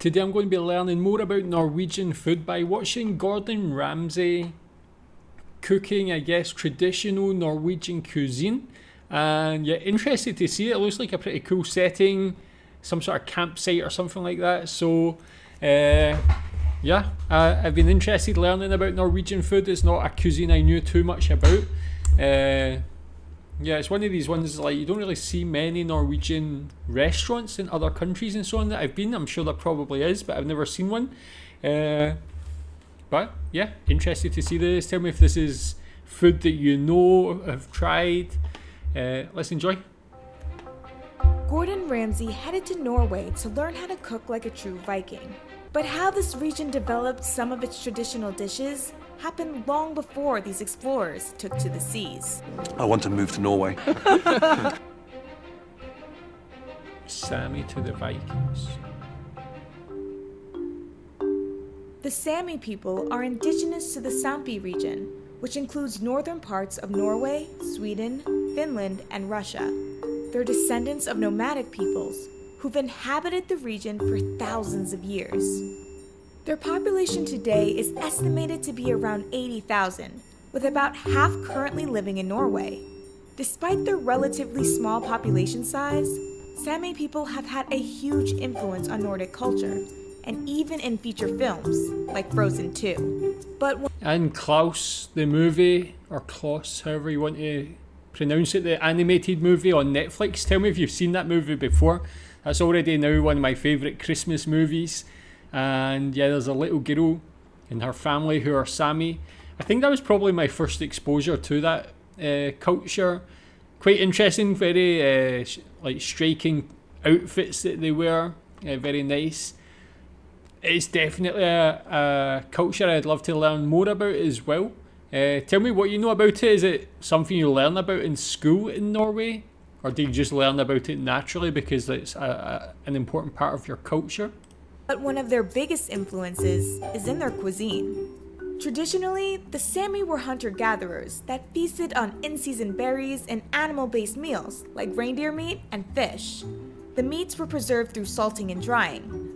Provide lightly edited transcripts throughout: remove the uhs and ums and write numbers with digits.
Today I'm going to be learning more about Norwegian food by watching Gordon Ramsay cooking, I guess, traditional Norwegian cuisine. And yeah, interested to see it. It looks like a pretty cool setting, some sort of campsite or something like that. So yeah, I've been interested learning about Norwegian food. It's not a cuisine I knew too much about. Yeah, it's one of these ones like you don't really see many Norwegian restaurants in other countries and so on that I've been. I'm sure there probably is, but I've never seen one. But yeah, interested to see this. Tell me if this is food that you know, have tried. Let's enjoy. Gordon Ramsay headed to Norway to learn how to cook like a true Viking. But how this region developed some of its traditional dishes happened long before these explorers took to the seas. I want to move to Norway. Sami to the Vikings. The Sami people are indigenous to the Sampi region, which includes northern parts of Norway, Sweden, Finland, and Russia. They're descendants of nomadic peoples who've inhabited the region for thousands of years. Their population today is estimated to be around 80,000, with about half currently living in Norway. Despite their relatively small population size, Sami people have had a huge influence on Nordic culture, and even in feature films, like Frozen 2. And Klaus, the movie, or Klaus, however you want to pronounce it, the animated movie on Netflix. Tell me if you've seen that movie before. That's already now one of my favourite Christmas movies. And yeah, there's a little girl and her family who are Sami. I think that was probably my first exposure to that culture. Quite interesting, very like striking outfits that they wear, very nice. It's definitely a culture I'd love to learn more about as well. Tell me what you know about it. Is it something you learn about in school in Norway? Or do you just learn about it naturally because it's an important part of your culture? But one of their biggest influences is in their cuisine. Traditionally, the Sami were hunter-gatherers that feasted on in-season berries and animal-based meals like reindeer meat and fish. The meats were preserved through salting and drying.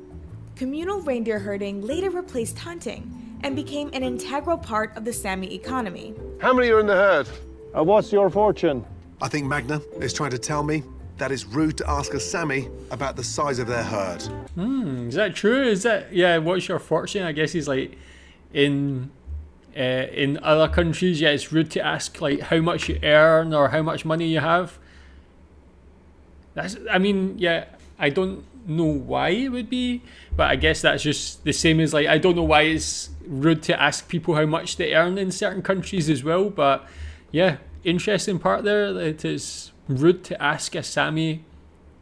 Communal reindeer herding later replaced hunting and became an integral part of the Sami economy. How many are in the herd? What's your fortune? I think Magna is trying to tell me that it's rude to ask a Sami about the size of their herd. Is that true? Is that, yeah, what's your fortune? I guess he's like, in other countries, yeah, it's rude to ask like how much you earn or how much money you have. I mean, yeah, I don't know why it would be, but I guess that's just the same as like, I don't know why it's rude to ask people how much they earn in certain countries as well, but yeah, interesting part there that it's rude to ask a Sami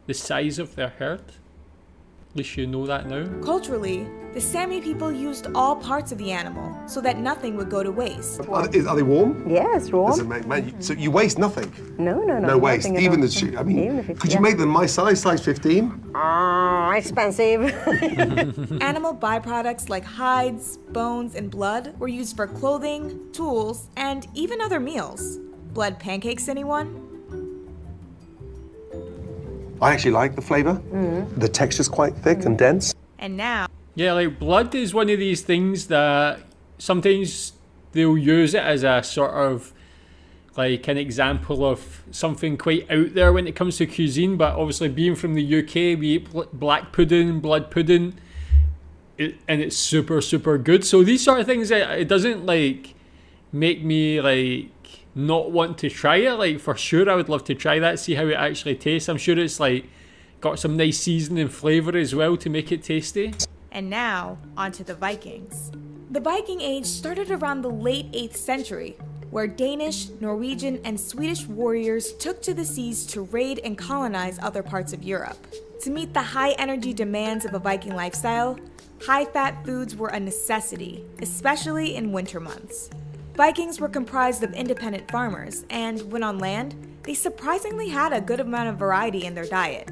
the size of their herd. At least you know that now. Culturally, the Sami people used all parts of the animal so that nothing would go to waste. Are they warm? Yes, warm. So you waste nothing? No. No waste, even the shoe. I mean, could you make them my size 15? Expensive. Animal byproducts like hides, bones, and blood were used for clothing, tools, and even other meals. Blood pancakes, anyone? I actually like the flavour. The texture's quite thick and dense. And now... Yeah, like blood is one of these things that sometimes they'll use it as a sort of like an example of something quite out there when it comes to cuisine, but obviously being from the UK, we eat black pudding, blood pudding, and it's super, super good. So these sort of things, it doesn't like make me like not want to try it. Like for sure I would love to try that, see how it actually tastes. I'm sure it's like got some nice seasoning and flavour as well to make it tasty. And now, onto the Vikings. The Viking Age started around the late 8th century, where Danish, Norwegian, and Swedish warriors took to the seas to raid and colonize other parts of Europe. To meet the high energy demands of a Viking lifestyle, high-fat foods were a necessity, especially in winter months. Vikings were comprised of independent farmers, and when on land, they surprisingly had a good amount of variety in their diet.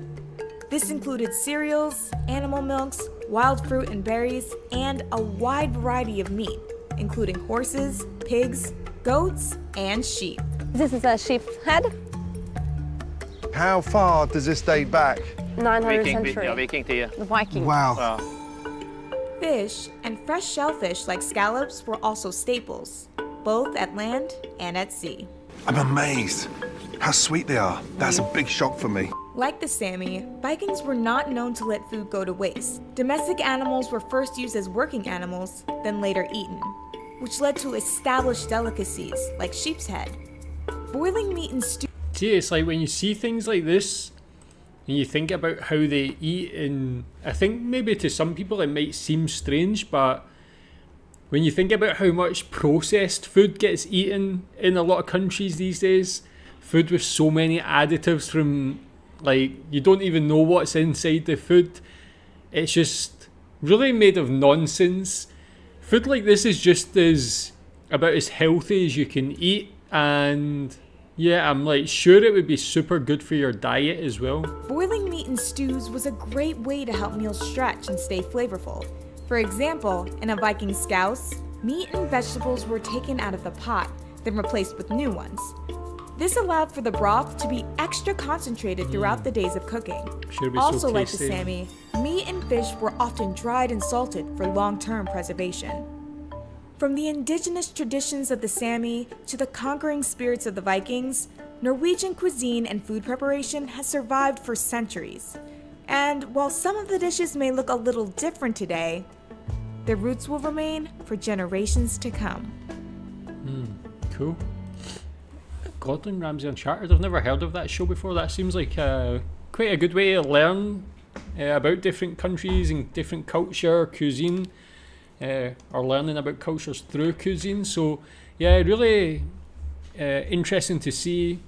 This included cereals, animal milks, wild fruit and berries, and a wide variety of meat, including horses, pigs, goats, and sheep. This is a sheep's head. How far does this date back? 900th century. Vikingtiden. The Vikings. Wow. Fish and fresh shellfish like scallops were also staples, both at land and at sea. I'm amazed. How sweet they are. That's a big shock for me. Like the Sami, Vikings were not known to let food go to waste. Domestic animals were first used as working animals, then later eaten, which led to established delicacies like sheep's head. Boiling meat and stew. See, it's like when you see things like this and you think about how they eat, and I think maybe to some people it might seem strange, but when you think about how much processed food gets eaten in a lot of countries these days, food with so many additives from, like, you don't even know what's inside the food. It's just really made of nonsense. Food like this is just about as healthy as you can eat, and yeah, I'm like sure it would be super good for your diet as well. Boiling meat in stews was a great way to help meals stretch and stay flavorful. For example, in a Viking scouse, meat and vegetables were taken out of the pot, then replaced with new ones. This allowed for the broth to be extra concentrated throughout the days of cooking. Sure be Also, so like the tasty. Sami, meat and fish were often dried and salted for long-term preservation. From the indigenous traditions of the Sami to the conquering spirits of the Vikings, Norwegian cuisine and food preparation has survived for centuries. And while some of the dishes may look a little different today, their roots will remain for generations to come. Cool. Gordon Ramsay Uncharted. I've never heard of that show before. That seems like quite a good way to learn about different countries and different culture, cuisine, or learning about cultures through cuisine. So yeah, really interesting to see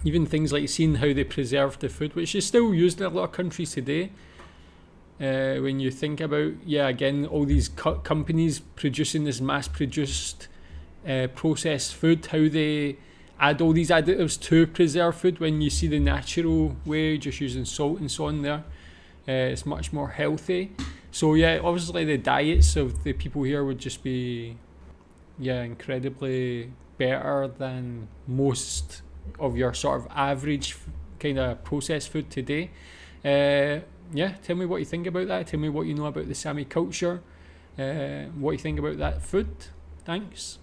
even things like seeing how they preserve the food, which is still used in a lot of countries today. When you think about, again, all these companies producing this mass-produced processed food, how they add all these additives to preserve food when you see the natural way, just using salt and so on there. It's much more healthy. So yeah, obviously the diets of the people here would just be incredibly better than most of your sort of average kind of processed food today. Tell me what you think about that. Tell me what you know about the Sami culture. What you think about that food. Thanks.